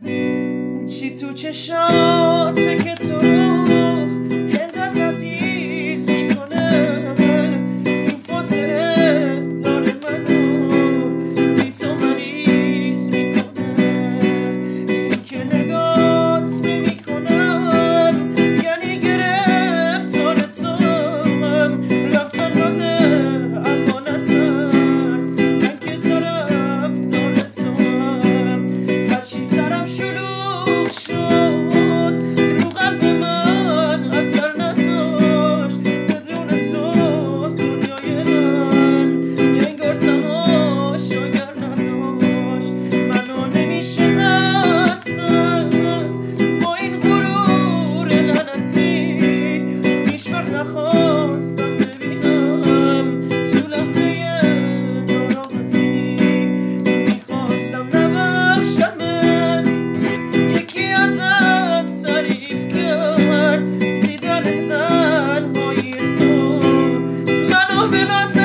چی تو چشاته که تو رو اینقدر عزیز میکنه، این فاصله داره منو بی تو مریض میکنه. این که نگات نمیکنم یعنی گرفتار تو هم، رفتن همه اما نترس من که طرفدار تو هم. هرچی سرم شلوغ شد رو قلب من اثر نداشت، بدون تو دنیای من انگار تماشاگر نداشت. منو نمیشه حدست با این غرور لعنتی، هیچ وقت نخواستم ببینم تو لحظه ناراحتی. میخواستم نبخشمت یکی ازت تعریف کرد دیدن تنهایی تو منو بنازه